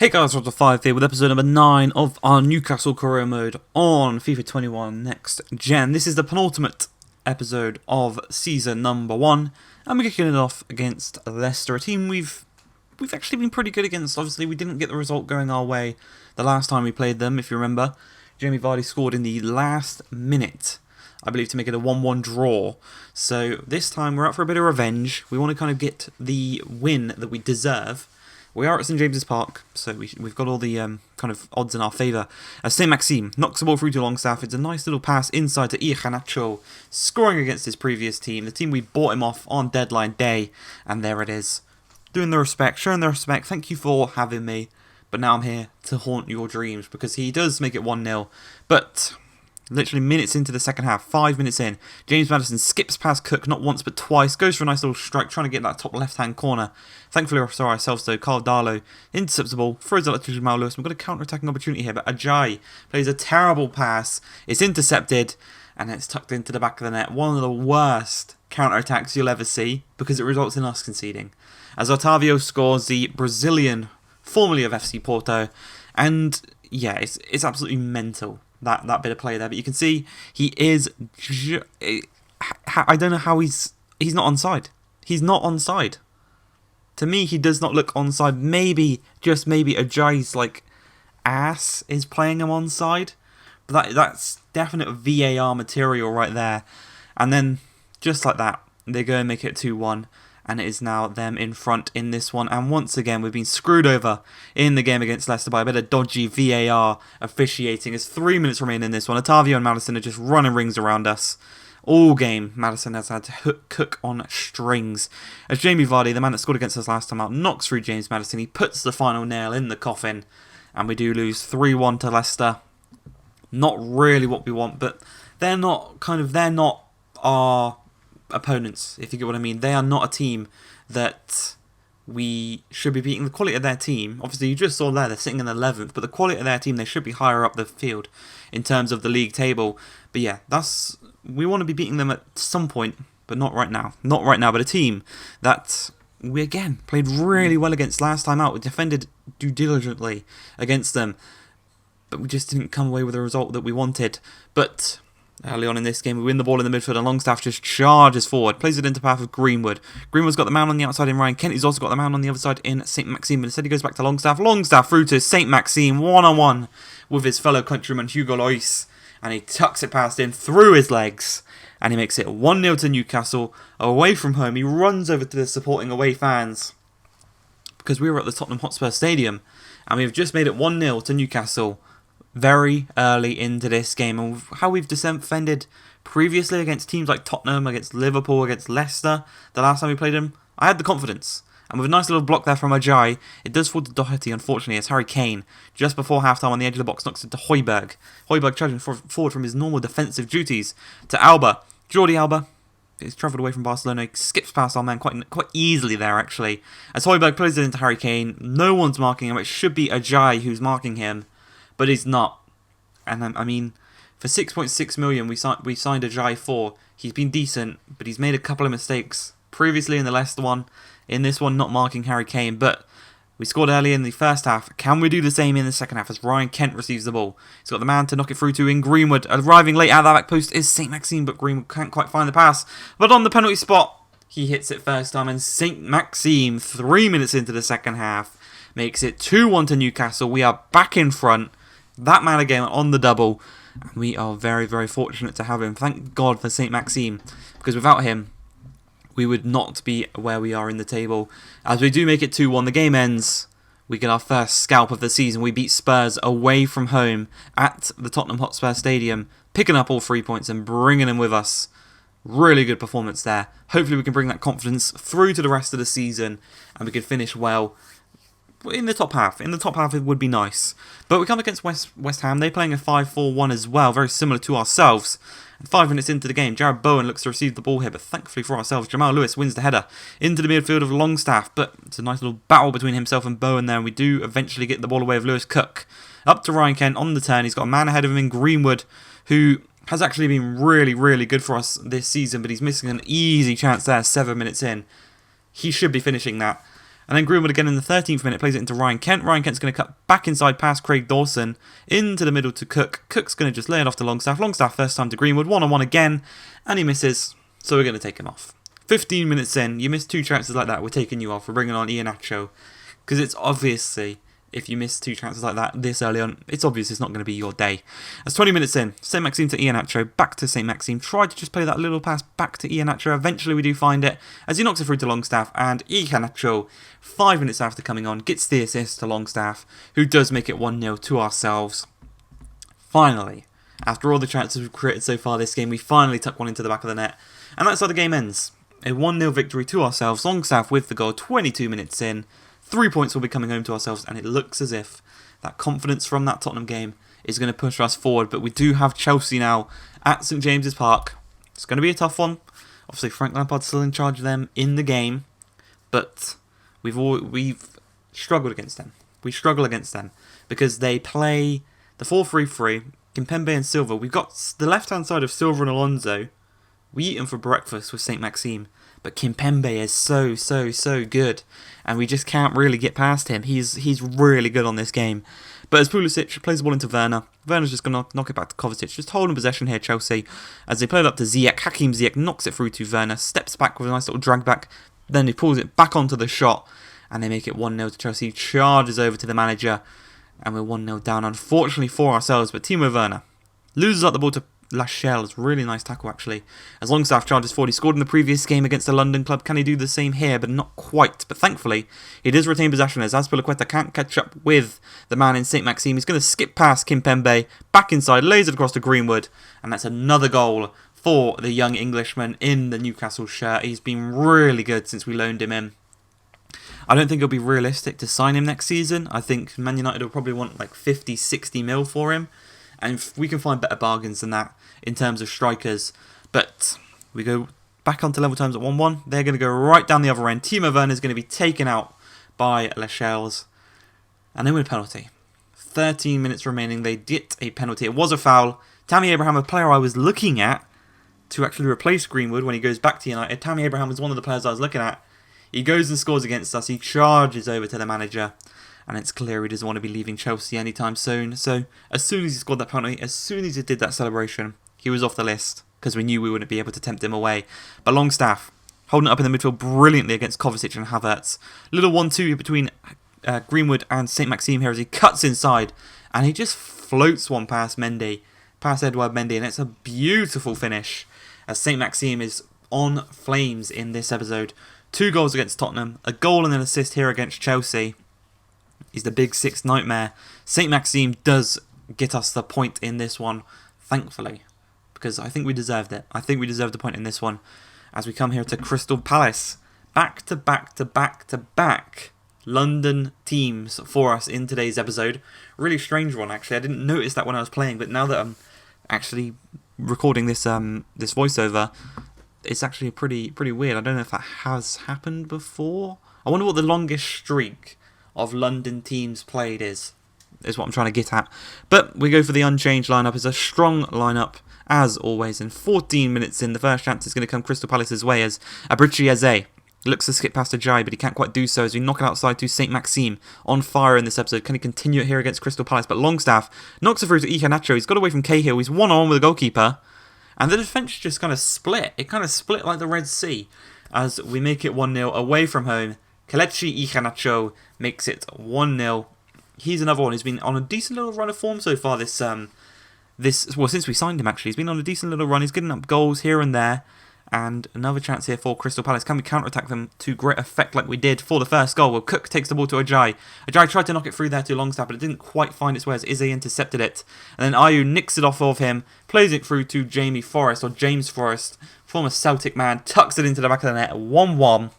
Hey guys, Roger 5 here with episode number 9 of our Newcastle career mode on FIFA 21 Next Gen. This is the penultimate episode of season number 1, and we're kicking it off against Leicester, a team we've actually been pretty good against. Obviously, we didn't get the result going our way the last time we played them, if you remember. Jamie Vardy scored in the last minute, I believe, to make it a 1-1 draw. So this time we're out for a bit of revenge. We want to kind of get the win that we deserve. We are at St James's Park, so we've got all the kind of odds in our favour. St Maxime knocks the ball through to Longstaff. It's a nice little pass inside to Iheanacho, scoring against his previous team, the team we bought him off on deadline day, and there it is. Doing the respect, showing the respect, thank you for having me, but now I'm here to haunt your dreams, because he does make it 1-0, but literally minutes into the second half, 5 minutes in, James Maddison skips past Cook not once but twice, goes for a nice little strike, trying to get that top left-hand corner. Thankfully for ourselves though, Carl Darlow intercepts the ball, throws it up to Jamal Lewis. We've got a counter-attacking opportunity here, but Ajay plays a terrible pass. It's intercepted, and it's tucked into the back of the net. One of the worst counter-attacks you'll ever see, because it results in us conceding. As Otavio scores, the Brazilian, formerly of FC Porto, and yeah, it's absolutely mental. That bit of play there, but you can see he is. I don't know how he's not onside. He's not onside. To me, he does not look onside. Maybe, just maybe, Ajay's like ass is playing him onside, but that's definite VAR material right there. And then just like that, they go and make it 2-1. And it is now them in front in this one. And once again, we've been screwed over in the game against Leicester by a bit of dodgy VAR officiating. As 3 minutes remain in this one, Otavio and Maddison are just running rings around us. All game, Maddison has had to cook on strings. As Jamie Vardy, the man that scored against us last time out, knocks through James Maddison. He puts the final nail in the coffin. And we do lose 3-1 to Leicester. Not really what we want, but they're not our opponents, if you get what I mean. They are not a team that we should be beating. The quality of their team, obviously you just saw there, they're sitting in 11th, but the quality of their team, they should be higher up the field in terms of the league table. But yeah, we want to be beating them at some point, but not right now. Not right now, but a team that we again played really well against last time out. We defended diligently against them, but we just didn't come away with the result that we wanted. But early on in this game, we win the ball in the midfield, and Longstaff just charges forward, plays it into path of Greenwood. Greenwood's got the man on the outside in Ryan Kent. He's also got the man on the other side in St Maxime. But instead, he goes back to Longstaff. Longstaff through to St Maxime, one-on-one with his fellow countryman Hugo Lloris, and he tucks it past him through his legs, and he makes it 1-0 to Newcastle away from home. He runs over to the supporting away fans, because we were at the Tottenham Hotspur Stadium, and we've just made it 1-0 to Newcastle very early into this game. And how we've defended previously against teams like Tottenham, against Liverpool, against Leicester, the last time we played them, I had the confidence. And with a nice little block there from Ajay, it does fall to Doherty, unfortunately, as Harry Kane, just before half-time on the edge of the box, knocks it to Højbjerg. Højbjerg charging forward from his normal defensive duties to Alba. Jordi Alba is travelled away from Barcelona, he skips past our man quite easily there, actually. As Højbjerg plays it into Harry Kane, no one's marking him. It should be Ajay who's marking him, but he's not. And I mean, for 6.6 million we signed Ajay for. He's been decent, but he's made a couple of mistakes previously in the Leicester one. In this one, not marking Harry Kane, but we scored early in the first half. Can we do the same in the second half as Ryan Kent receives the ball? He's got the man to knock it through to in Greenwood. Arriving late at that back post is St Maxime, but Greenwood can't quite find the pass. But on the penalty spot, he hits it first time, and St Maxime, 3 minutes into the second half, makes it 2-1 to Newcastle. We are back in front. That man again on the double. And we are very, very fortunate to have him. Thank God for St Maxime, because without him, we would not be where we are in the table. As we do make it 2-1, the game ends. We get our first scalp of the season. We beat Spurs away from home at the Tottenham Hotspur Stadium, picking up all 3 points and bringing them with us. Really good performance there. Hopefully we can bring that confidence through to the rest of the season, and we can finish well in the top half. In the top half, it would be nice. But we come against West Ham. They're playing a 5-4-1 as well, very similar to ourselves. And 5 minutes into the game, Jared Bowen looks to receive the ball here, but thankfully for ourselves, Jamal Lewis wins the header into the midfield of Longstaff. But it's a nice little battle between himself and Bowen there, and we do eventually get the ball away of Lewis Cook. Up to Ryan Kent on the turn. He's got a man ahead of him in Greenwood, who has actually been really, really good for us this season, but he's missing an easy chance there 7 minutes in. He should be finishing that. And then Greenwood again in the 13th minute plays it into Ryan Kent. Ryan Kent's going to cut back inside past Craig Dawson into the middle to Cook. Cook's going to just lay it off to Longstaff. Longstaff first time to Greenwood, 1-on-1 again, and he misses, so we're going to take him off. 15 minutes in, you miss 2 chances like that, we're taking you off. We're bringing on Iheanacho, because it's obviously, if you miss 2 chances like that this early on, it's obvious it's not going to be your day. As 20 minutes in, St. Maxime to Iheanacho, back to St. Maxime, tried to just play that little pass back to Iheanacho, eventually we do find it, as he knocks it through to Longstaff, and Iheanacho, 5 minutes after coming on, gets the assist to Longstaff, who does make it 1-0 to ourselves. Finally, after all the chances we've created so far this game, we finally tuck one into the back of the net, and that's how the game ends. A 1-0 victory to ourselves, Longstaff with the goal, 22 minutes in. 3 points will be coming home to ourselves, and it looks as if that confidence from that Tottenham game is going to push us forward. But we do have Chelsea now at St James's Park. It's going to be a tough one. Obviously, Frank Lampard's still in charge of them in the game, but we've struggled against them. We struggle against them because they play the 4-3-3. Kimpembe and Silva. We've got the left-hand side of Silva and Alonso. We eat them for breakfast with St Maxime. But Kimpembe is so good, and we just can't really get past him. He's really good on this game. But as Pulisic plays the ball into Werner, Werner's just going to knock it back to Kovacic. Just holding possession here, Chelsea, as they play it up to Ziyech. Hakim Ziyech knocks it through to Werner, steps back with a nice little drag back, then he pulls it back onto the shot, and they make it 1-0 to Chelsea. Charges over to the manager, and we're 1-0 down, unfortunately for ourselves. But Timo Werner loses up the ball to Lascelles, really nice tackle actually. As Longstaff charges forward, he scored in the previous game against the London club. Can he do the same here? But not quite. But thankfully, he does retain possession as Azpilicueta can't catch up with the man in St Maxime. He's going to skip past Kimpembe, back inside, lays it across to Greenwood, and that's another goal for the young Englishman in the Newcastle shirt. He's been really good since we loaned him in. I don't think it'll be realistic to sign him next season. I think Man United will probably want like 50, 60 mil for him. And if we can find better bargains than that in terms of strikers. But we go back onto level terms at 1-1. They're going to go right down the other end. Timo Werner is going to be taken out by Lascelles. And they win a penalty. 13 minutes remaining. They get a penalty. It was a foul. Tammy Abraham, a player I was looking at to actually replace Greenwood when he goes back to United. Tammy Abraham was one of the players I was looking at. He goes and scores against us. He charges over to the manager. And it's clear he doesn't want to be leaving Chelsea anytime soon. So as soon as he scored that penalty, as soon as he did that celebration, he was off the list because we knew we wouldn't be able to tempt him away. But Longstaff, holding it up in the midfield brilliantly against Kovacic and Havertz. Little 1-2 between Greenwood and St Maxime here as he cuts inside. And he just floats one past Mendy, past Edouard Mendy. And it's a beautiful finish as St Maxime is on flames in this episode. 2 goals against Tottenham, a goal and an assist here against Chelsea. He's the big 6 nightmare. St Maxime does get us the point in this one, thankfully, because I think we deserved it. I think we deserved the point in this one as we come here to Crystal Palace. Back to back London teams for us in today's episode. Really strange one, actually. I didn't notice that when I was playing, but now that I'm actually recording this this voiceover, it's actually pretty weird. I don't know if that has happened before. I wonder what the longest streak of London teams played is what I'm trying to get at. But we go for the unchanged lineup. It's a strong lineup as always. And 14 minutes in, the first chance is going to come Crystal Palace's way as Abrici Eze looks to skip past Ajay, but he can't quite do so as we knock it outside to St Maxime. On fire in this episode. Can he continue it here against Crystal Palace? But Longstaff knocks it through to Iheanacho. He's got away from Cahill. He's 1-on-1 with the goalkeeper. And the defence just kind of split. It kind of split like the Red Sea as we make it 1-0 away from home. Kelechi Iheanacho makes it 1-0. He's another one who's been on a decent little run of form so far since we signed him actually. He's been on a decent little run. He's getting up goals here and there. And another chance here for Crystal Palace. Can we counter-attack them to great effect like we did for the first goal? Well, Cook takes the ball to Ajay. Ajay tried to knock it through there to Longstaff, but it didn't quite find its way as Izzy intercepted it. And then Ayew nicks it off of him, plays it through to James Forrest, former Celtic man, tucks it into the back of the net, 1-1.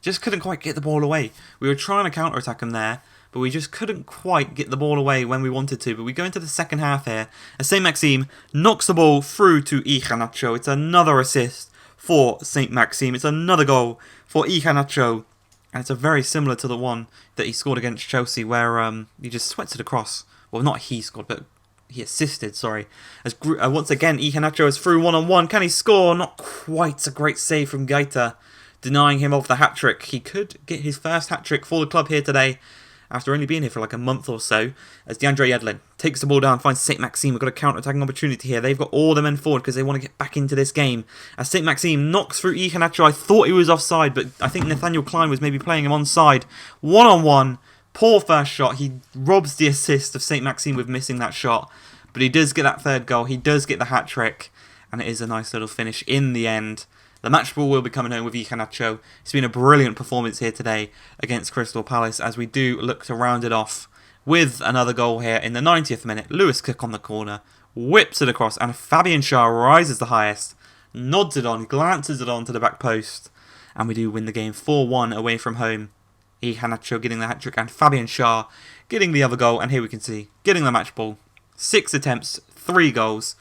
Just couldn't quite get the ball away. We were trying to counter-attack him there, but we just couldn't quite get the ball away when we wanted to. But we go into the second half here, as St Maxime knocks the ball through to Iheanacho. It's another assist for St Maxime. It's another goal for Iheanacho. And it's a very similar to the one that he scored against Chelsea, where he just sweats it across. Well, not he scored, but he assisted, sorry. As once again, Iheanacho is through 1-on-1. Can he score? Not quite a great save from Gaeta denying him of the hat-trick. He could get his first hat-trick for the club here today, after only being here for like a month or so, as DeAndre Yedlin takes the ball down, finds St. Maxime. We've got a counter-attacking opportunity here. They've got all the men forward because they want to get back into this game. As St. Maxime knocks through Iheanacho, I thought he was offside, but I think Nathaniel Klein was maybe playing him onside. One-on-one, poor first shot. He robs the assist of St. Maxime with missing that shot, but he does get that third goal. He does get the hat-trick, and it is a nice little finish in the end. The match ball will be coming home with Iheanacho. It's been a brilliant performance here today against Crystal Palace, as we do look to round it off with another goal here in the 90th minute. Lewis Cook on the corner, whips it across, and Fabian Schär rises the highest, nods it on, glances it on to the back post, and we do win the game 4-1 away from home. Iheanacho getting the hat-trick and Fabian Schär getting the other goal, and here we can see, getting the match ball. 6 attempts, 3 goals.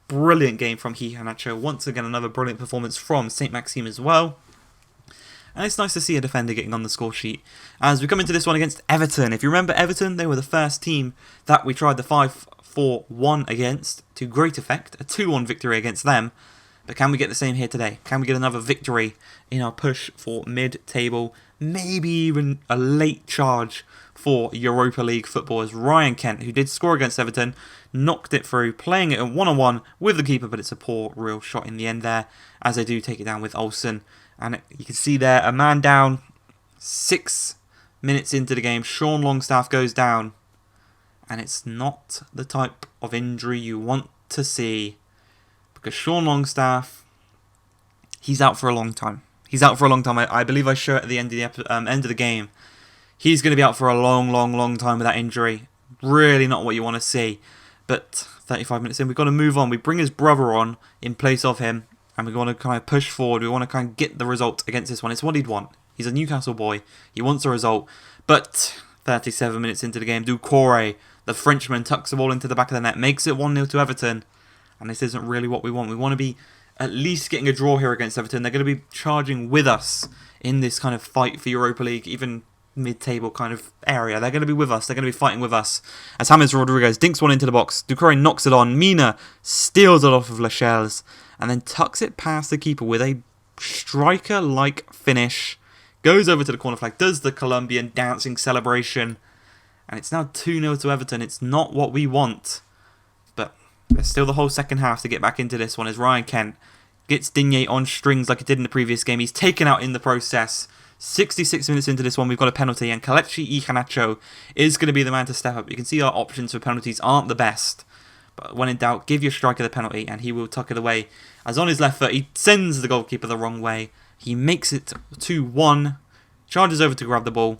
Brilliant game from Iheanacho. Once again, another brilliant performance from St. Maxime as well. And it's nice to see a defender getting on the score sheet as we come into this one against Everton. If you remember Everton, they were the first team that we tried the 5-4-1 against to great effect. A 2-1 victory against them. But can we get the same here today? Can we get another victory in our push for mid-table? Maybe even a late charge for Europa League football, as Ryan Kent, who did score against Everton, knocked it through, playing it at one-on-one with the keeper, but it's a poor real shot in the end there, as they do take it down with Olsen. And you can see there, a man down, 6 minutes into the game, Sean Longstaff goes down, and it's not the type of injury you want to see, because Sean Longstaff, he's out for a long time. He's out for a long time. I believe I show it at the end of the game. He's going to be out for a long time with that injury. Really not what you want to see. But 35 minutes in, we've got to move on. We bring his brother on in place of him, and we want to kind of push forward. We want to kind of get the result against this one. It's what he'd want. He's a Newcastle boy. He wants a result. But 37 minutes into the game, Doucouré, the Frenchman, tucks the ball into the back of the net, makes it 1-0 to Everton. And this isn't really what we want. We want to be at least getting a draw here against Everton. They're going to be charging with us in this kind of fight for Europa League, even mid-table kind of area. They're going to be with us. They're going to be fighting with us. As James Rodriguez dinks one into the box, Doucouré knocks it on. Mina steals it off of Lascelles and then tucks it past the keeper with a striker-like finish. Goes over to the corner flag, does the Colombian dancing celebration, and it's now 2-0 to Everton. It's not what we want, but there's still the whole second half to get back into this one, as Ryan Kent gets Digne on strings like he did in the previous game. He's taken out in the process. 66 minutes into this one, we've got a penalty, and Kelechi Iheanacho is going to be the man to step up. You can see our options for penalties aren't the best, but when in doubt, give your striker the penalty, and he will tuck it away. As on his left foot, he sends the goalkeeper the wrong way. He makes it 2-1, charges over to grab the ball,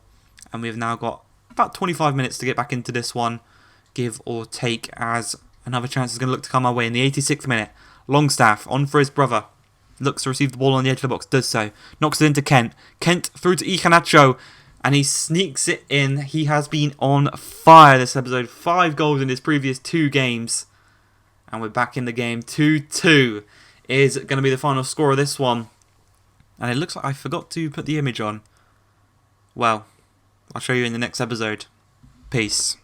and we've now got about 25 minutes to get back into this one, give or take, as another chance is going to look to come our way in the 86th minute. Longstaff on for his brother. Looks to receive the ball on the edge of the box, does so. Knocks it into Kent. Kent through to Iheanacho, and he sneaks it in. He has been on fire this episode. 5 goals in his previous 2 games. And we're back in the game. 2-2 is going to be the final score of this one. And it looks like I forgot to put the image on. Well, I'll show you in the next episode. Peace.